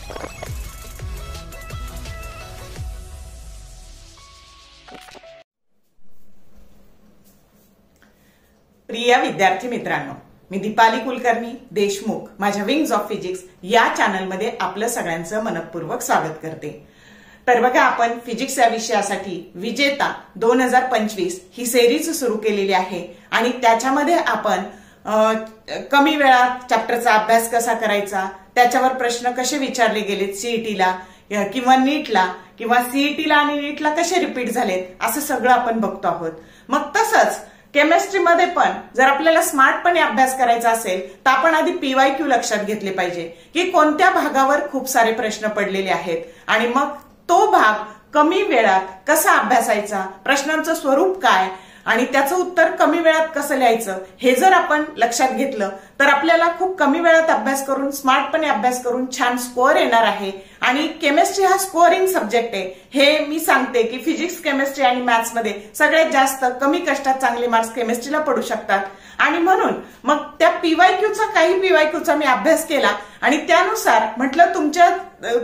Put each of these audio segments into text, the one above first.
प्रिय विद्यार्थी मित्रांनो, मी दीपाली कुलकर्णी देशमुख माझ्या विंग्स ऑफ फिजिक्स या चॅनलमध्ये आपलं सगळ्यांचं मनपूर्वक स्वागत करते। तर बघा, आपण फिजिक्स या विषयासाठी विजेता 2025 ही सिरीज सुरू केलेली आहे आणि त्याच्यामध्ये आपण कमी वेळात चॅप्टरचा अभ्यास कसा करायचा, त्याच्यावर प्रश्न कसे विचारले गेलेत सीईटीला किंवा नीटला किंवा सीईटीला आणि नीटला कसे रिपीट झालेत, असं सगळं आपण बघतो आहोत। मग तसंच केमिस्ट्रीमध्ये पण जर आपल्याला स्मार्टपणे अभ्यास करायचा असेल तर आपण आधी पीवायक्यू लक्षात घेतले पाहिजे की कोणत्या भागावर खूप सारे प्रश्न पडलेले आहेत आणि मग तो भाग कमी वेळात कसा अभ्यासायचा, प्रश्नांचं स्वरूप काय आणि त्याचं उत्तर कमी वेळात कसं लिहायचं, हे जर आपण लक्षात घेतलं तर आपल्याला खूप कमी वेळात अभ्यास करून स्मार्टपणे अभ्यास करून छान स्कोअर येणार आहे। आणि केमिस्ट्री हा स्कोअरिंग सब्जेक्ट आहे, हे मी सांगते की फिजिक्स, केमिस्ट्री आणि मॅथ्स मध्ये सगळ्यात जास्त कमी कष्टात चांगले मार्क्स केमिस्ट्रीला पडू शकतात। आणि म्हणून मग त्या पीवायक्यूचा काही पीवायक्यूचा मी अभ्यास केला आणि त्यानुसार म्हटलं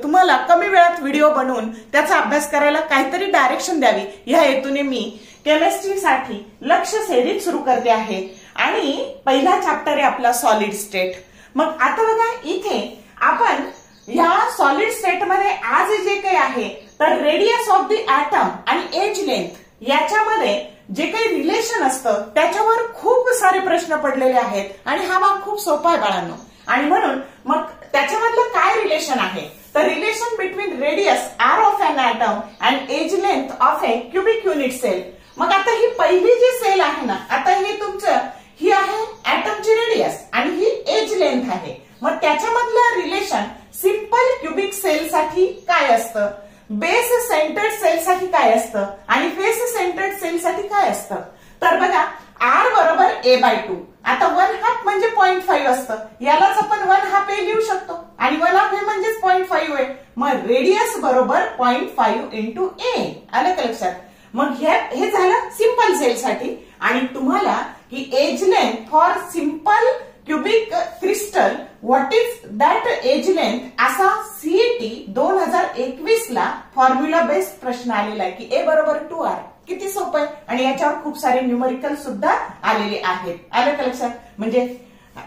तुम्हाला कमी वेळात व्हिडिओ बनवून त्याचा अभ्यास करायला काहीतरी डायरेक्शन द्यावी, या हेतूने मी केमिस्ट्रीसाठी लक्ष सिरीज सुरू करते आहे। आणि पहिला चॅप्टर आहे आपला सॉलिड स्टेट। मग आता बघा, इथे आपण या सॉलिड स्टेट मध्ये आज जे काही आहे तर रेडियस ऑफ द ऍटम आणि एज लेंथ याच्यामध्ये जे काही रिलेशन असतं त्याच्यावर खूप सारे प्रश्न पडलेले आहेत आणि हा भाग खूप सोपा आहे बाळांनो। आणि म्हणून मग त्याच्यामधलं काय रिलेशन आहे तर relation between radius R of an atom and edge length of a cubic unit cell. मग आता ही पहिली जी सेल आहे ना, आता हे तुमचं ही आहे ऍटमची रेडियस आणि ही एज लेंथ आहे। मग त्याच्यामधलं रिलेशन सिंपल क्युबिक सेल साठी काय असतं, बेस सेंटर्ड सेल साठी काय असतं आणि फेस सेंटर्ड सेल साठी काय असतं। तर बघा, आर बरोबर a/2। आता 1/2 म्हणजे 0.5 असतं, यालाच आपण 1/2 a लिहू शकतो आणि 1/2 a म्हणजेच 0.5 आहे। मग रेडियस बरोबर 0.5 इंटू a, आलं का लक्षात। मग हे झालं सिंपल सेल साठी। आणि तुम्हाला की edge length for simple cubic crystal what is that edge length असा सीईटी 2021 ला फॉर्म्युला बेस्ड प्रश्न आलेला आहे की a बरोबर 2r। किती सोपं आहे आणि याच्यावर खूप सारे न्यूमेरिकल सुद्धा आलेले आहेत, आलं का लक्षात। म्हणजे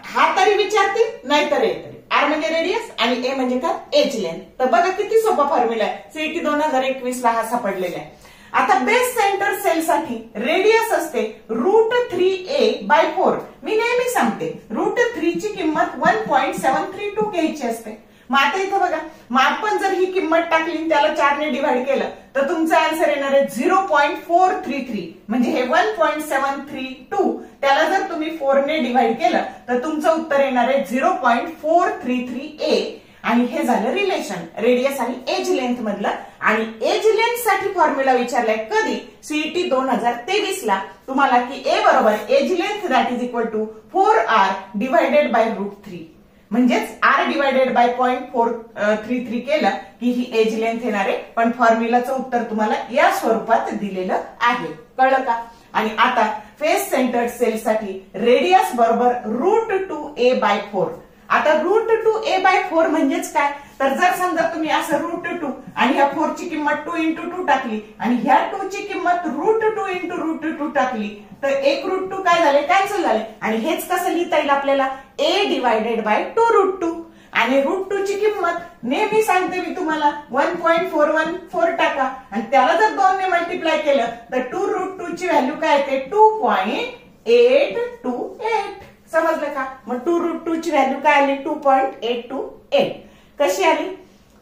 हा तरी विचारतील नाही तर आर म्हणजे रेडियस आणि ए म्हणजे काय, एज लेंथ। तर बघा किती सोपा फॉर्म्युला आहे, सीईटी 2021 ला हा सापडलेला आहे। आता बेस सेंटर सेल साठी रेडियस असते √3a/4। मी नेहमी सांगते √3 ची किंमत 1.732 घ्यायची असते। मग आता इथं बघा, मग आपण जर ही किंमत टाकली त्याला 4 ने डिवाइड केलं तर तुमचा आन्सर येणार आहे 0.433। म्हणजे हे 1.732 त्याला जर तुम्ही 4 ने डिवाइड केलं तर तुमचं उत्तर येणार आहे 0.433a। आणि हे झालं रिलेशन रेडियस आणि एज लेंथ मधलं। आणि एज लेंथ साठी फॉर्म्युला विचारलाय कधी, सीईटी 2023 ला तुम्हाला की a बरोबर edge length that is equal to 4r divided by √3। म्हणजेच r डिवायडेड बाय 0.433 केलं की ही एज लेंथ येणार आहे। पण फॉर्म्युलाचं उत्तर तुम्हाला या स्वरूपात दिलेलं आहे, कळलं का। आणि आता फेस सेंटर्ड सेल साठी रेडियस बरोबर √2a/4। आता √2a/4 म्हणजेच काय तर जर समजा तुम्ही असं √2 आणि ह्या 4 ची किंमत 2 × 2 टाकली आणि ह्या 2 ची किंमत √2 × √2 टाकली तर एक √2 काय झाले, कॅन्सल झाले। आणि हेच कसं लिहिता येईल आपल्याला, a डिवायडेड बाय 2√2। आणि √2 ची किंमत नेहमी सांगते मी तुम्हाला 1.414 टाका आणि त्याला जर 2 ने मल्टिप्लाय केलं तर 2√2 ची व्हॅल्यू काय येते 2.828। समजलं का। मग 2√2 ची व्हॅल्यू काय आली 2.828। कशी आली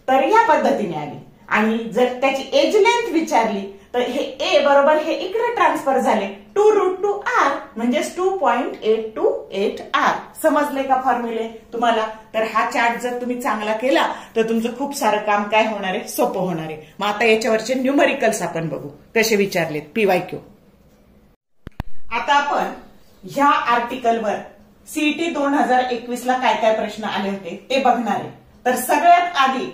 तर या पद्धतीने आली। आणि जर त्याची एज लेंथ विचारली तर हे a बरोबर हे इकडे ट्रान्सफर झाले 2√2r म्हणजेच 2.828r। समजले का फॉर्म्युले तुम्हाला। तर हा चार्ट जर तुम्ही चांगला केला तर तुमचं खूप सारं काम काय होणार आहे, सोपं होणार आहे। मग आता याच्यावरचे न्यूमेरिकल्स आपण बघू कसे विचारलेत पीवायक्यू। आता आपण ह्या आर्टिकलवर सीईटी 2021 ला काय काय प्रश्न आले होते ते बघणार आहे। तर सगळ्यात आधी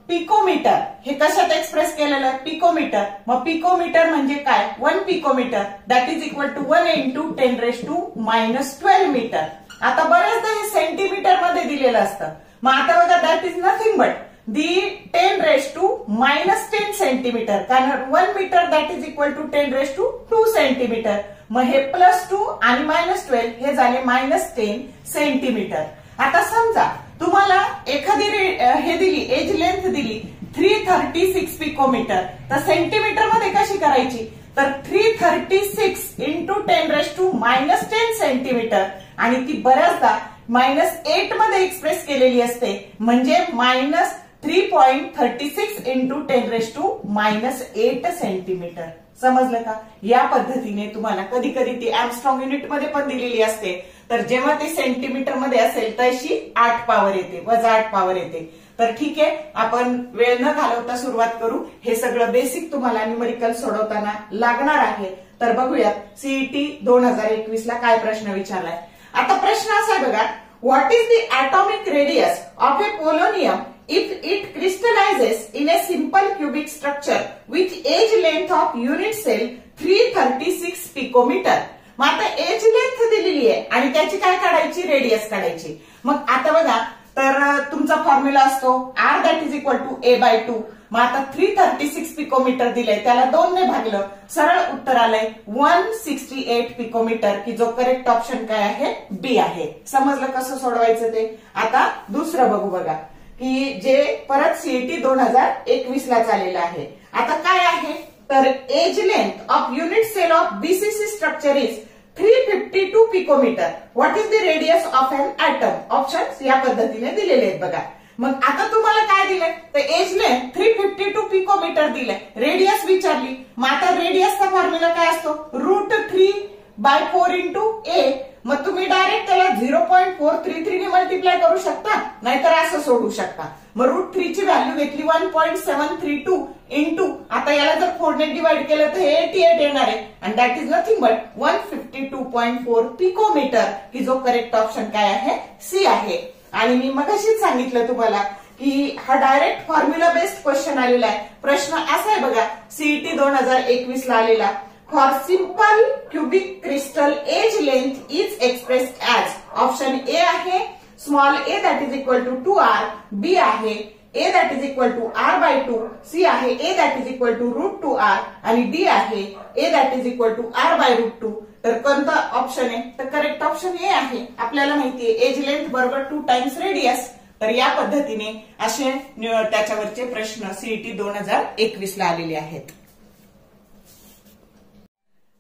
पिकोमीटर हे कशात एक्सप्रेस केलेलं आहे, पिकोमीटर। मग पिकोमीटर म्हणजे काय, 1 picometre that is equal to 1 × 10⁻⁻12 metre. आता बरेचदा हे सेंटीमीटर मध्ये दिलेलं असतं, मग आता बघा that is nothing but the 10⁻⁻10 centimetre, कारण 1 metre that is equal to 10⁻2 centimetre. मग हे +2 आणि -12 हे झाले -10 सेंटीमीटर. आता समजा तुम्हाला एखादी हे दिली, एज लेंथ दिली 336 पिकोमीटर, तर सेंटीमीटर मध्ये कशी करायची, तर 336 इंटू 10⁻⁻10 सेंटीमीटर, आणि ती बऱ्याचदा -8 मध्ये एक्सप्रेस केलेली असते, म्हणजे -3.36 इंटू 10⁻⁻8 सेंटीमीटर. समजलं का? या पद्धतीने तुम्हाला कधी कधी ती आर्मस्ट्रॉंग युनिट मध्ये पण दिलेली असते, तर जेव्हा ती सेंटीमीटर मध्ये असेल तशी 8 पॉवर येते, -8 पॉवर येते. तर ठीक आहे, आपण वेळ न घालवता सुरुवात करू. हे सगळं बेसिक तुम्हाला न्यूमेरिकल सोडवताना लागणार आहे. तर बघूयात सीईटी 2021 ला काय प्रश्न विचारलाय. आता प्रश्न असा आहे बघा, what is the atomic radius of A polonium if it crystallizes in a simple cubic structure with age length of unit cell 336 picometer. मग आता एज लेंथ दिलेली आहे आणि त्याची काय काढायची, रेडियस काढायची. मग आता बघा, तर तुमचा फॉर्म्युला असतो R that is equal to A/2. मग आता 336 पिकोमीटर दिलंय, त्याला 2 ने भागलं, सरळ उत्तर आलंय 168 पिकोमीटर, की जो करेक्ट ऑप्शन काय आहे, बी आहे. समजलं कसं सोडवायचं ते. आता दुसरं बघू बघा, की जे परत सीईटी 2021 ला चाललेलं आहे. आता काय आहे, तर edge length of unit cell of BCC structure is 352 picometre. What is the radius of an atom. Options या पद्धतीने दिलेले आहेत बघा. मग आता तुम्हाला काय दिलंय, तर एज लेंथ 352 पिकोमीटर दिलंय, रेडियस विचारली. मग आता रेडियसचा फॉर्म्युला काय असतो, √3/4 इंटू ए. मग तुम्ही डायरेक्ट त्याला 0.433 ने मल्टिप्लाय करू शकता, नाहीतर असं सोडू शकता. मग √3 ची व्हॅल्यू घेतली 1.732 इंटू, आता याला जर 4 ने डिवाइड केलं तर हे 88 येणार आहे, आणि that is nothing but 152.4 picometre, की जो करेक्ट ऑप्शन काय आहे, सी आहे. आणि मी मगाशीच सांगितलं तुम्हाला की हा डायरेक्ट फॉर्म्युला बेस्ड क्वेश्चन आलेला आहे. प्रश्न असा आहे बघा, सीईटी 2021 ला आलेला, for simple cubic crystal edge length is expressed as. Option A आहे small A that is equal to 2r, B आहे A that is equal to r/2, C आहे A that is equal to √2r, आणि D आहे A that is equal to r/√2. तर कोणता option आहे, तर correct option A आहे. आपल्याला माहितीये एज लेंथ बरोबर 2 टाइम्स रेडियस. तर या पद्धतीने असे त्याच्यावरचे प्रश्न सीईटी 2021 ला आलेले आहेत.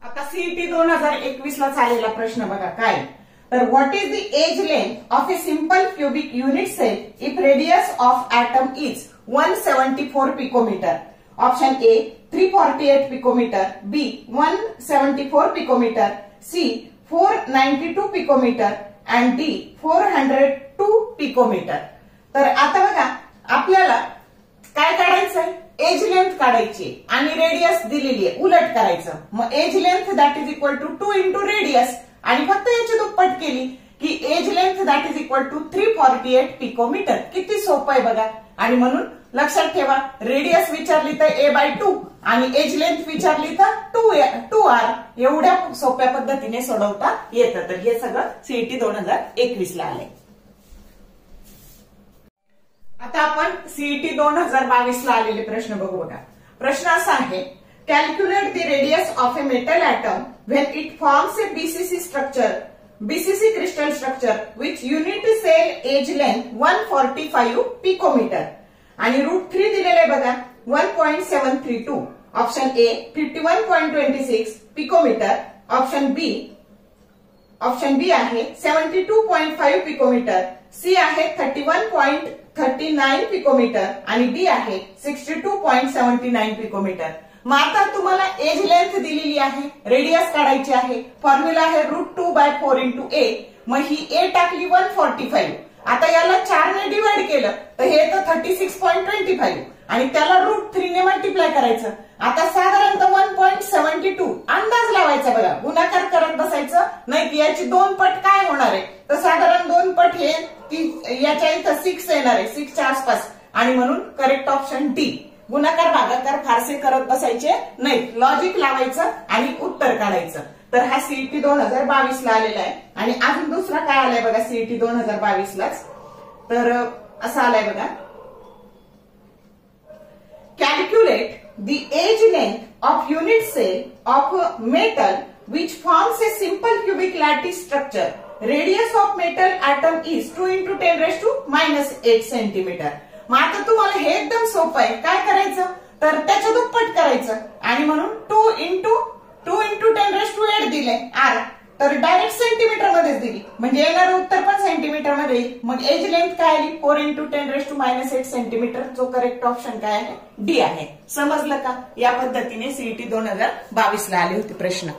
आता सीईटी 2021 ला चाललेला प्रश्न बघा काय, तर what is the edge length of a simple cubic unit cell if radius of atom is 174 picometre. Option A 348 picometre, B 174 picometre, C 492 picometre, and D 402 picometre. तर आता बघा, आपल्याला काय काढायचंय, एज लेंथ काढायची आणि रेडियस दिलेली आहे, उलट करायचं. मग edge length that is equal to 2 into radius, आणि फक्त याची दुप्पट केली की edge length that is equal to 348 picometre. किती सोपं आहे बघा. आणि म्हणून लक्षात ठेवा, रेडियस विचारली तर A/2 आणि एज लेंथ विचारली तर 2r. एवढ्या सोप्या पद्धतीने सोडवता येतं. तर हे सगळं सीईटी 2021 ला आलंय. आता आपण सीईटी 2022 ला आलेले प्रश्न बघू बघा. प्रश्न असा आहे, calculate the radius of a metal atom when it forms a BCC structure, BCC crystal structure which unit cell edge length 145 picometre, आणि √3 दिलेले बघा 1.732. Option A 51.26 picometre, option B आहे 72.5 पिकोमीटर, सी आहे 31.39 पिकोमीटर, आणि डी आहे 62.79 picometre. मग आता तुम्हाला एज लेंथ दिलेली आहे, रेडियस काढायची आहे. फॉर्म्युला आहे √2/4 इंटू ए. मग ही ए टाकली 145, आता याला 4 ने डिवाइड केलं तर हे तर 36.25, आणि त्याला √3 ने मल्टिप्लाय करायचं. आता साधारणतः 1.72 अंदाज लावायचा बघा, गुणाकार करत बसायचं नाही की याची 2 पट काय होणार आहे, तर साधारण 2 पट हे की याच्या इथं 6 येणार आहे, 6च्या आसपास, आणि म्हणून करेक्ट ऑप्शन डी. गुणाकार भागाकार फारसे करत बसायचे नाही, लॉजिक लावायचं आणि उत्तर काढायचं. तर हा सीईटी 2022 ला आलेला आहे. आणि अजून दुसरा काय आलाय बघा सीईटी 2022 लाच, तर असा आलाय बघा. Calculate the edge length of unit cell of metal which forms a simple cubic lattice structure. Radius of metal atom is 2 × 10⁻⁸ centimetre. मग आता तुम्हाला हे एकदम सोपं आहे. काय करायचं तर त्याच्या दुप्पट करायचं आणि म्हणून 2 × 10⁸ दिले आर, तर डायरेक्ट सेंटीमीटर मध्येच दिली म्हणजे येणारं उत्तर पण सेंटीमीटर मध्ये येईल. मग एज लेंथ काय आली 4 × 10⁻⁸ सेंटीमीटर. जो करेक्ट ऑप्शन काय आहे डी आहे. समजलं का? या पद्धतीने सीईटी 2022 ला आले होते प्रश्न.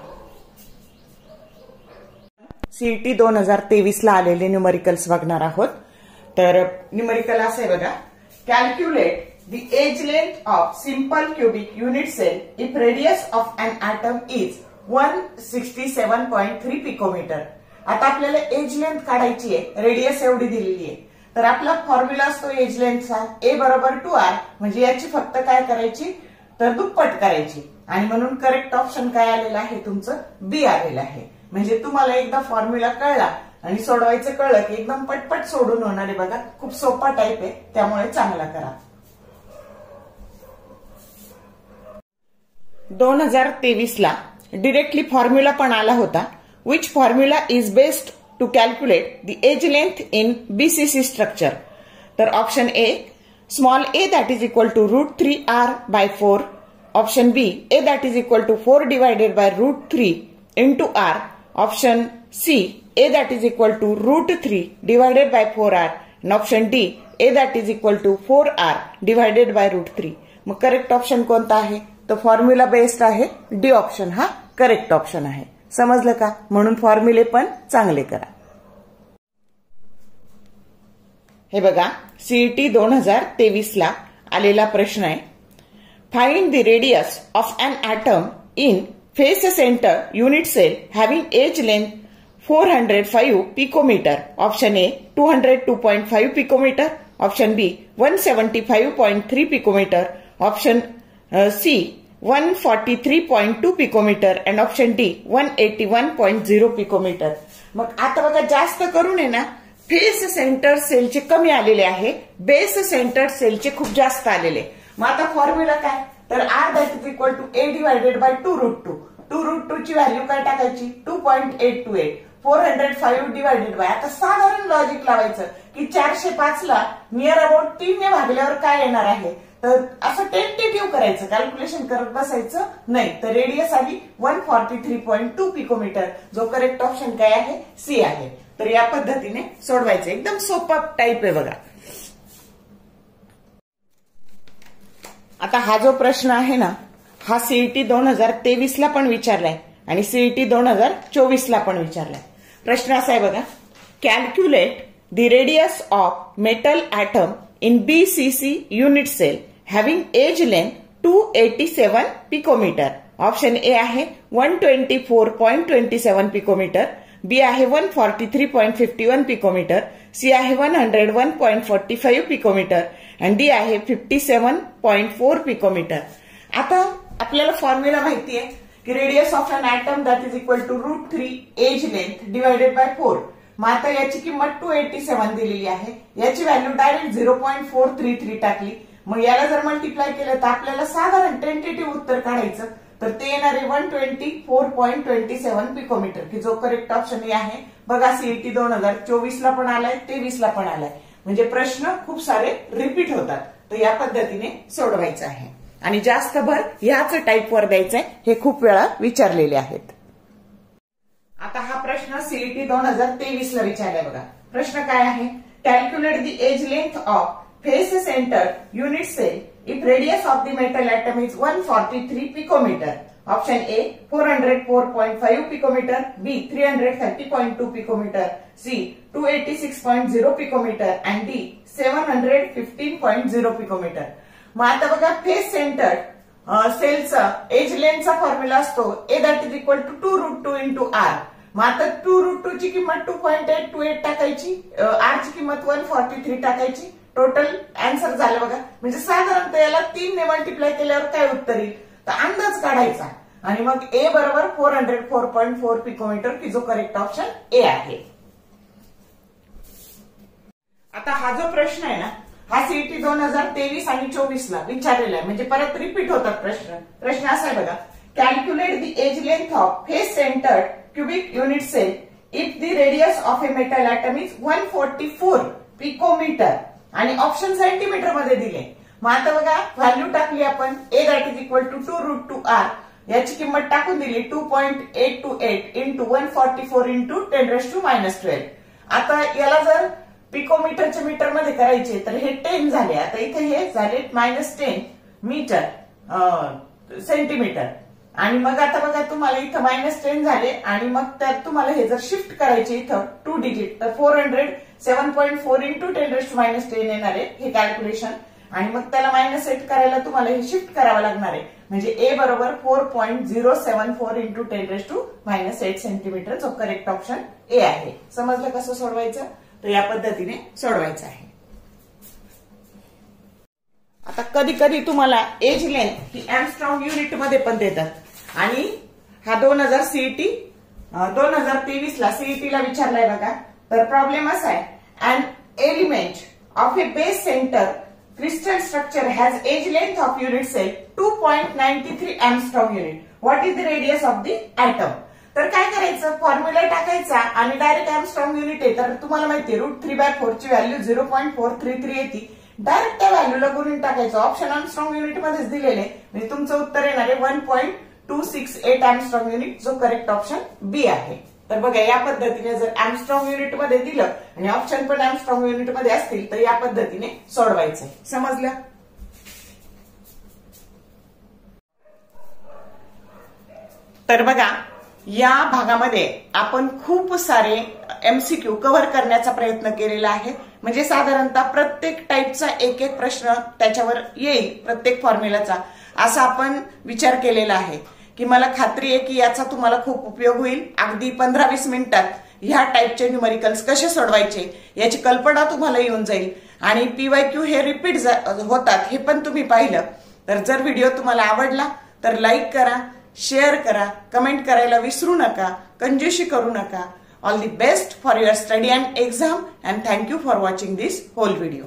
सीईटी 2023 ला आलेले न्यूमरिकल्स बघणार आहोत. तर न्यूमरिकल असं आहे बघा. Calculate the age length of simple cubic unit cell if radius of an atom is 167.3 picometre. आता आपल्याला एज लेंथ काढायची आहे. रेडियस एवढी दिलेली आहे. तर आपला फॉर्म्युला असतो एज लेंथचा ए बरोबर 2r. म्हणजे याची फक्त काय करायची तर दुप्पट करायची आणि म्हणून करेक्ट ऑप्शन काय आलेलं आहे तुमचं बी आलेलं आहे. म्हणजे तुम्हाला एकदा फॉर्म्युला कळला आणि सोडवायचं कळलं की एकदम पटपट सोडून होणार आहे बघा. खूप सोपा टाईप आहे त्यामुळे चांगला करा. 2023 ला डिरेक्टली फॉर्म्युला पण आला होता. Which formula is based to calculate the edge length in BCC structure. तर option A small A that is equal to √3r/4. Option B A that is equal to 4 divided by √3 × r. Option C A that is equal to √3 divided by 4r. आणि option D A that is equal to 4r divided by √3. मग correct option कोणता आहे तो formula based आहे. D option हा correct option आहे. समजलं का? म्हणून फॉर्म्युले पण चांगले करा. हे बघा सीईटी 2023 ला आलेला प्रश्न आहे. Find the radius of an atom in face centre unit cell having edge length 405 picometre. Option A 202.5 picometre. Option B 175.3 picometre. Option C 143.2 picometre and option D 181.0 picometre. मग आता बघा जास्त करून आहे ना फेस सेंटर सेलचे कमी आलेले आहे. बेस सेंटर सेलचे खूप जास्त आलेले. मग आता फॉर्म्युला काय तर r that is equal to a divided by 2√2. 2√2 ची व्हॅल्यू काय टाकायची 2.828. 405 डिवायडेड बाय आता साधारण लॉजिक लावायचं की 405 ला नियर अबाउट 3 ने भागल्यावर काय येणार आहे. तर असं टेंटेटिव्ह करायचं कॅल्क्युलेशन करत बसायचं नाही. तर रेडियस आली 143.2 पिकोमीटर. जो करेक्ट ऑप्शन काय आहे सी आहे. तर या पद्धतीने सोडवायचं. एकदम सोपा टाईप आहे बघा. आता हा जो प्रश्न आहे ना हा सीईटी 2023 ला पण विचारलाय आणि सीईटी 2024 ला पण विचारलाय. प्रश्न असा आहे बघा. Calculate the radius of metal atom in BCC unit cell having age length 287 picometre. Option A आहे 124.27 पिकोमीटर. बी आहे 143.51 पिकोमीटर. सी आहे 101.45 पिकोमीटर आणि डी आहे 57.4 पिकोमीटर. आता आपल्याला फॉर्म्युला माहिती आहे की radius of an atom that is equal to √3 edge length divided by 4. मग आता याची किंमत 287 दिलेली आहे. याची व्हॅल्यू डायरेक्ट 0.433 टाकली. मग याला जर मल्टिप्लाय केलं तर आपल्याला साधारण टेंटेटिव्ह उत्तर काढायचं. तर ते येणार आहे 124.27 पिकोमीटर की जो करेक्ट ऑप्शन आहे. बघा सीईटी 2024 ला पण आलाय 23 ला पण आलाय. म्हणजे प्रश्न खूप सारे रिपीट होतात. तर या पद्धतीने सोडवायचं आहे आणि जास्त भर ह्याच टाईपवर द्यायचंय. हे खूप वेळा विचारलेले आहेत. आता हा प्रश्न सीईटी 2023 ला विचारलाय बघा. प्रश्न काय आहे calculate the edge length of face centre unit cell if radius of the metal atom is 143 picometer. Option A 404.5 picometer. B 330.2 picometer. C 286.0 picometer and D 715.0 picometer. मग आता बघा फेस सेंटर सेलचा एज लेंथचा फॉर्म्युला असतो A that is equal to 2√2 × r. मग आता 2√2 ची किंमत 2.828 टाकायची. r ची किंमत 143 टाकायची. टोटल आन्सर झालं बघा. म्हणजे साधारणतः याला 3 ने मल्टिप्लाय केल्यावर काय उत्तर येईल तर अंदाज काढायचा आणि मग ए बरोबर 404.4 पिकोमीटर की जो करेक्ट ऑप्शन ए आहे. आता हा जो प्रश्न आहे ना, हा सीईटी 2023 आणि 24 ला विचारलेला आहे, म्हणजे परत रिपीट होतात प्रश्न. प्रश्न असा आहे बघा, calculate the edge length of face centered cubic unit cell if the radius of a metal atom is 144 picometer आणि ऑप्शन सेंटीमीटर मध्ये दिले. मग आता बघा व्हॅल्यू टाकली आपण, A that is equal to 2√2r, याची किंमत टाकून दिली 2.828 इंटू 144 इंटू 10⁻12. आता याला जर पिकोमीटरच्या मीटर मध्ये करायचे तर हे 10 झाले. आता इथे हे झाले -10 मीटर सेंटीमीटर. आणि मग आता बघा तुम्हाला इथं -10 झाले आणि मग त्यात तुम्हाला हे जर शिफ्ट करायचे इथं 2 डिजिट तर 407.4 इंटू 10⁻10 येणार आहे हे कॅल्क्युलेशन. आणि मग त्याला -8 करायला तुम्हाला हे शिफ्ट करावं लागणार आहे, म्हणजे ए बरोबर 4.074 इंटू 10⁻8 सेंटीमीटर, जो करेक्ट ऑप्शन ए आहे. समजलं कसं सोडवायचं? तर या पद्धतीने सोडवायचं आहे. आता कधी कधी तुम्हाला एज लेंथ ही एंगस्ट्रॉम युनिट मध्ये पण देतात आणि हा 2023 ला सीईटीला विचारलाय बघा. तर प्रॉब्लेम असा आहे, an element of a base center crystal structure has age length of unit cell 2.93 angstrom unit. What is the radius of the atom? तर काय करायचं, फॉर्म्युला टाकायचा आणि डायरेक्ट एंगस्ट्रॉम युनिट आहे तर तुम्हाला माहिती आहे √3/4 ची व्हॅल्यू 0.433 येते. डायरेक्ट त्या व्हॅल्यूला गुणून टाकायचं. ऑप्शन एंगस्ट्रॉम युनिट मध्येच दिलेले, म्हणजे तुमचं उत्तर येणार आहे 1.268 एंगस्ट्रॉम युनिट, जो करेक्ट ऑप्शन बी आहे. तर बघा या पद्धतीने जर एंगस्ट्रॉम युनिट मध्ये दिलं आणि ऑप्शन पण एंगस्ट्रॉम युनिट मध्ये असतील तर या पद्धतीने सोडवायचं. समजलं? तर बघा या भागामध्ये आपण खूप सारे एमसीक्यू कव्हर करण्याचा प्रयत्न केलेला आहे, म्हणजे साधारणतः प्रत्येक टाईपचा एक एक प्रश्न त्याच्यावर येईल, प्रत्येक फॉर्म्युलाचा, असा आपण विचार केलेला आहे की मला खात्री आहे की याचा तुम्हाला खूप उपयोग होईल. अगदी 15-20 मिनिटात ह्या टाईपचे न्यूमेरिकल्स कसे सोडवायचे याची कल्पना तुम्हाला येऊन जाईल आणि पीवायक्यू हे रिपीट होतात हे पण तुम्ही पाहिलं. तर जर व्हिडिओ तुम्हाला आवडला तर लाईक करा, शेअर करा, कमेंट करायला विसरू नका, कंजूशी करू नका. All the best for your study and exam and thank you for watching this whole video.